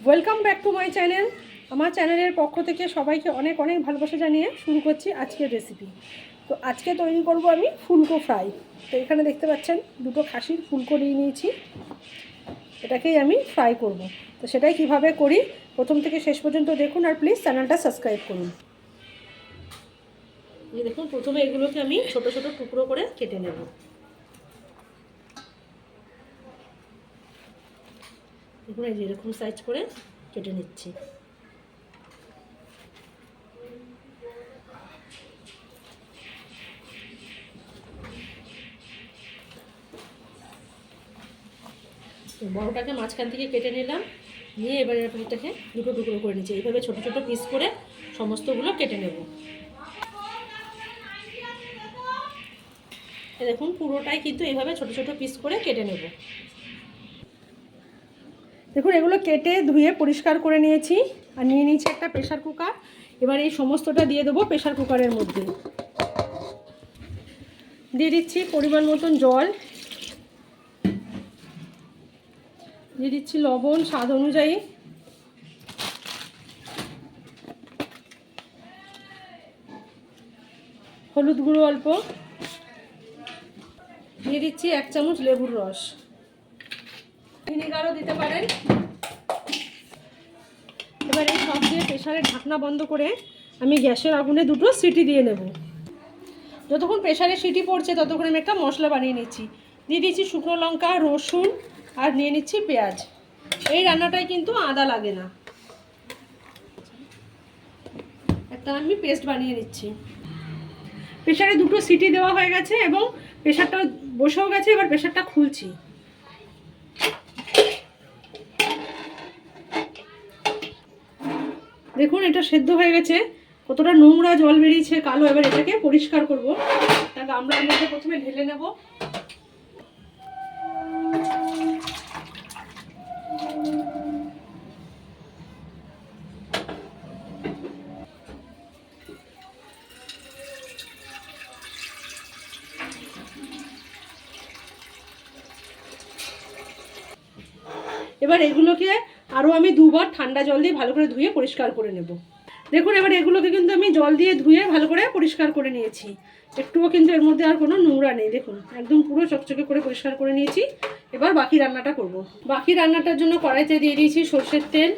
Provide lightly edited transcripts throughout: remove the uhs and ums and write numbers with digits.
Welcome back to my channel. আমার চ্যানেলের পক্ষ থেকে সবাইকে অনেক অনেক ভালোবাসা জানিয়ে শুরু করছি আজকের রেসিপি। তো আজকে তৈরি করব আমি ফুলকো ফ্রাই। তো এখানে দেখতে পাচ্ছেন দুটো খাসির ফুলকো নিয়ে নিয়েছি, এটাকেই আমি ফ্রাই করব। তো সেটাই কিভাবে করি প্রথম থেকে শেষ পর্যন্ত দেখুন, আর প্লিজ চ্যানেলটা সাবস্ক্রাইব করুন। এই দেখুন, প্রথমে এগুলোকে আমি ছোট ছোট টুকরো করে কেটে নেব। দেখুন এই যে এরকম সাইজ করে কেটে নিচ্ছি। বড়টাকে মাঝখান থেকে কেটে নিলাম, নিয়ে এবারে এটাকে দুটো টুকরো করে নিচ্ছি। এইভাবে ছোট ছোট পিস করে সমস্তগুলো কেটে নেব। দেখুন পুরোটাই কিন্তু এইভাবে ছোট ছোট পিস করে কেটে নেব। দেখুন এগুলো কেটে ধুয়ে পরিষ্কার করে নিয়েছি, আর নিয়ে নিয়েছি একটা প্রেশার কুকার। এবার এই সমস্তটা দিয়ে দেবো প্রেশার কুকারের মধ্যে। দিয়ে দিচ্ছি পরিমাণ মতন জল, দিয়ে দিচ্ছি লবণ স্বাদ অনুযায়ী, হলুদ গুঁড়ো অল্প, দিয়ে দিচ্ছি 1 চামচ লেবুর রস, ভিনেগারও দিতে পারেন। এবার এই সব দিয়ে প্রেশারের ঢাকনা বন্ধ করে আমি গ্যাসের আগুনে দুটো সিটি দিয়ে নেব। যতক্ষণ প্রেশারে সিটি পড়ছে ততক্ষণ আমি একটা মশলা বানিয়ে নিচ্ছি। দিয়ে দিচ্ছি শুকনো লঙ্কা, রসুন, আর নিয়ে নিচ্ছি পেঁয়াজ। এই রান্নাটায় কিন্তু আদা লাগে না। একটা আমি পেস্ট বানিয়ে নিচ্ছি। প্রেশারে দুটো সিটি দেওয়া হয়ে গেছে এবং প্রেশারটা বসেও গেছে। এবার প্রেশারটা খুলছি। দেখুন এটা সেদ্ধ হয়ে গেছে, কতটা নোংরা জল বেরিয়েছে কালো। এবার এটাকে পরিষ্কার করব। একটা গামলার মধ্যে প্রথমে ঢেলে নেব। এবার এগুলোকে আরও আমি দুবার ঠান্ডা জল দিয়ে ভালো করে ধুয়ে পরিষ্কার করে নেব। দেখুন এবার এগুলোকে কিন্তু আমি জল দিয়ে ধুয়ে ভালো করে পরিষ্কার করে নিয়েছি। একটুও কিন্তু এর মধ্যে আর কোনো নোংরা নেই। দেখুন একদম পুরো চকচকে করে পরিষ্কার করে নিয়েছি। এবার বাকি রান্নাটা করব। বাকি রান্নাটার জন্য কড়াইতে দিয়ে দিয়েছি সর্ষের তেল,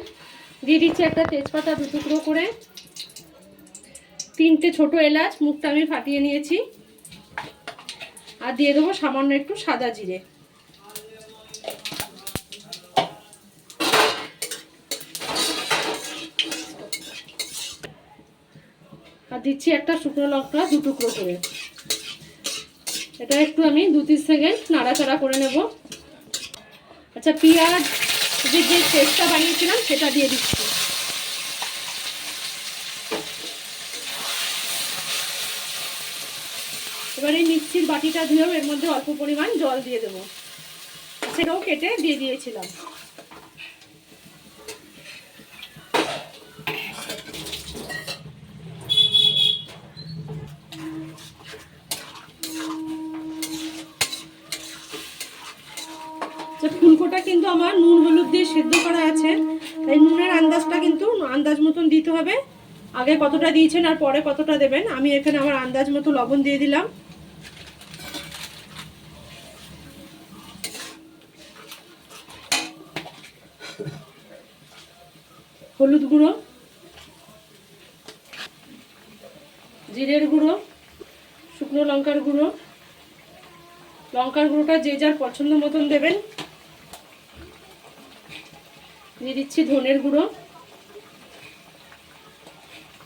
দিয়ে দিচ্ছি একটা তেজপাতা 2 টুকরো করে, 3টে ছোট এলাচ মুখটা আমি ফাটিয়ে নিয়েছি, আর দিয়ে দেবো সামান্য একটু সাদা জিরে, আর দিচ্ছি একটা শুকনো লঙ্কা 2 টুকরো করে। এটা একটু আমি 2-3 সেকেন্ড নাড়াচাড়া করে নেব। আচ্ছা, পেঁয়াজ যে পেস্টটা বানিয়েছিলাম সেটা দিয়ে দিচ্ছি। এবার এই মিক্সির বাটিটা ধুয়েও এর মধ্যে অল্প পরিমাণ জল দিয়ে দেবো। সেটাও কেটে দিয়ে দিয়েছিলাম। ফুলকোটা কিন্তু আমার নুন হলুদ দিয়ে সেদ্ধ করা আছে, তাই নুনের আন্দাজটা কিন্তু আন্দাজ মতন দিতে হবে। আগে কতটা দিয়েছেন আর পরে কতটা দেবেন। আমি এখানে আমার আন্দাজ মতো লবণ দিয়ে দিলাম। হলুদ গুঁড়ো, জিরের গুঁড়ো, শুকনো লঙ্কার গুঁড়ো। লঙ্কার গুঁড়োটা যে যার পছন্দ মতন দেবেন। দিয়ে দিচ্ছি ধনের গুঁড়ো।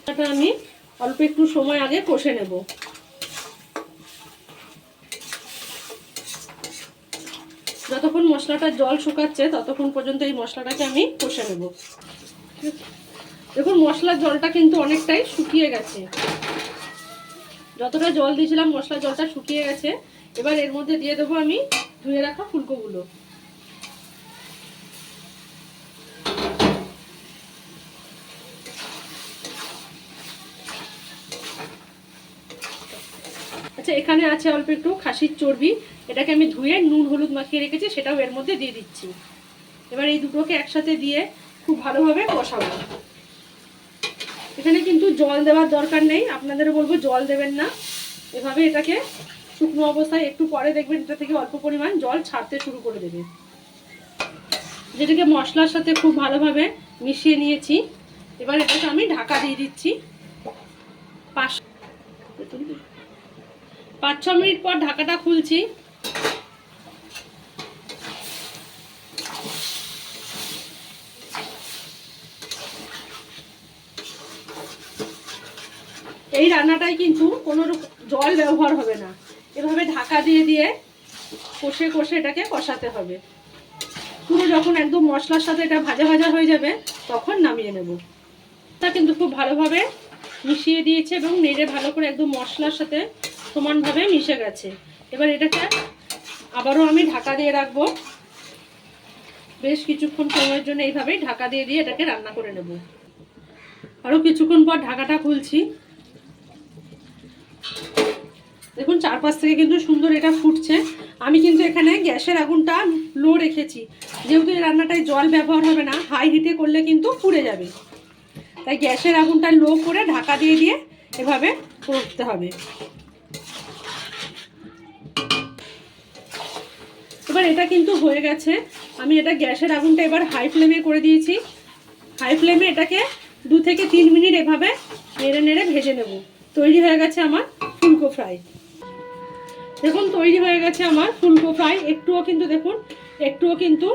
এটা আমি অল্প একটু সময় আগে কষে নেব। যতক্ষণ মশলাটার জল শুকাচ্ছে ততক্ষণ পর্যন্ত এই মশলাটাকে আমি কষে নেব। দেখুন মশলার জলটা কিন্তু অনেকটাই শুকিয়ে গেছে। যতটা জল দিয়েছিলাম মশলার জলটা শুকিয়ে গেছে। এবার এর মধ্যে দিয়ে দেবো আমি ধুয়ে রাখা ফুলকোগুলো। আচ্ছা, এখানে আছে অল্প একটু খাসির চর্বি, এটাকে আমি ধুয়ে নুন হলুদ মাখিয়ে রেখেছি, সেটাও এর মধ্যে দিয়ে দিচ্ছি। এবার এই দুটোকে একসাথে দিয়ে খুব ভালোভাবে কষাবো। এখানে কিন্তু জল দেওয়ার দরকার নেই, আপনাদেরও বলবো জল দেবেন না। এভাবে এটাকে শুকনো অবস্থায় একটু পরে দেখবেন এটা থেকে অল্প পরিমাণ জল ছাড়তে শুরু করে দেবে। যেটাকে মশলার সাথে খুব ভালোভাবে মিশিয়ে নিয়েছি। এবার এটাকে আমি ঢাকা দিয়ে দিচ্ছি। 5-6 মিনিট পর ঢাকাটা খুলছি। এই রান্নাটায় কিন্তু কোনো জল ব্যবহার হবে না, এভাবে ঢাকা দিয়ে দিয়ে কষে কষে এটাকে কষাতে হবে। পুরো যখন একদম মশলার সাথে এটা ভাজা ভাজা হয়ে যাবে তখন নামিয়ে নেব। তা কিন্তু খুব ভালোভাবে মিশিয়ে দিয়েছে এবং নেড়ে ভালো করে একদম মশলার সাথে সমানভাবে মিশে গেছে। এবার এটাকে আবারও আমি ঢাকা দিয়ে রাখবো বেশ কিছুক্ষণ সময়ের জন্য। এইভাবেই ঢাকা দিয়ে দিয়ে এটাকে রান্না করে নেব। আরও কিছুক্ষণ পর ঢাকাটা খুলছি। দেখুন চারপাশ থেকে কিন্তু সুন্দর এটা ফুটছে। আমি কিন্তু এখানে গ্যাসের আগুনটা লো রেখেছি, যেহেতু এই রান্নাটায় জল ব্যবহার হবে না, হাই হিটে করলে কিন্তু পুড়ে যাবে। তাই গ্যাসের আগুনটা লো করে ঢাকা দিয়ে দিয়ে এভাবে করতে হবে। এবার এটা কিন্তু হয়ে গেছে। আমি এটা গ্যাসের আগুনটা এবার হাই ফ্লেমে করে দিয়েছি। হাই ফ্লেমে এটাকে 2 থেকে 3 মিনিট এভাবে নেড়ে নেড়ে ভেজে নেব। তৈরি হয়ে গেছে আমার ফুলকো ফ্রাই। দেখুন তৈরি হয়ে গেছে আমার ফুলকো ফ্রাই। একটুও কিন্তু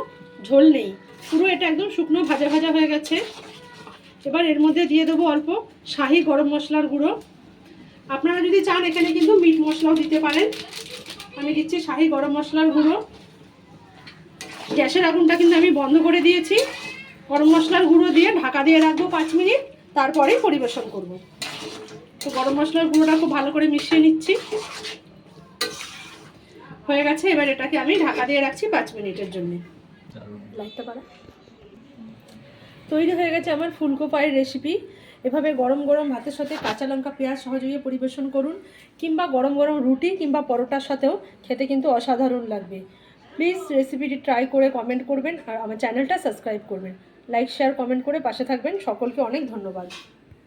ঝোল নেই, পুরো এটা একদম শুকনো ভাজা ভাজা হয়ে গেছে। এবার এর মধ্যে দিয়ে দেবো অল্প শাহি গরম মশলার গুঁড়ো। আপনারা যদি চান এখানে কিন্তু মিট মশলাও দিতে পারেন। আমি দিচ্ছি শাহি গরম মশলার গুঁড়ো। গ্যাসের আগুনটা কিন্তু আমি বন্ধ করে দিয়েছি। গরম মশলার গুঁড়ো দিয়ে ঢাকা দিয়ে রাখবো 5 মিনিট, তারপরেই পরিবেশন করব। তো গরম মশলার গুঁড়োটা খুব ভালো করে মিশিয়ে নিচ্ছি। হয়ে গেছে। এবার এটাকে আমি ঢাকা দিয়ে রাখছি 5 মিনিটের জন্য। লাইটটা বাড়া। তৈরি হয়ে গেছে আমার ফুলকো ফ্রাইয়ের রেসিপি। এভাবে গরম গরম ভাতের সাথে কাঁচা লঙ্কা পেঁয়াজ সহযোগে পরিবেশন করুন, কিংবা গরম গরম রুটি কিংবা পরোটার সাথেও খেতে কিন্তু অসাধারণ লাগবে। প্লিজ রেসিপিটি ট্রাই করে কমেন্ট করবেন আর আমার চ্যানেলটা সাবস্ক্রাইব করবেন। লাইক শেয়ার কমেন্ট করে পাশে থাকবেন। সকলকে অনেক ধন্যবাদ।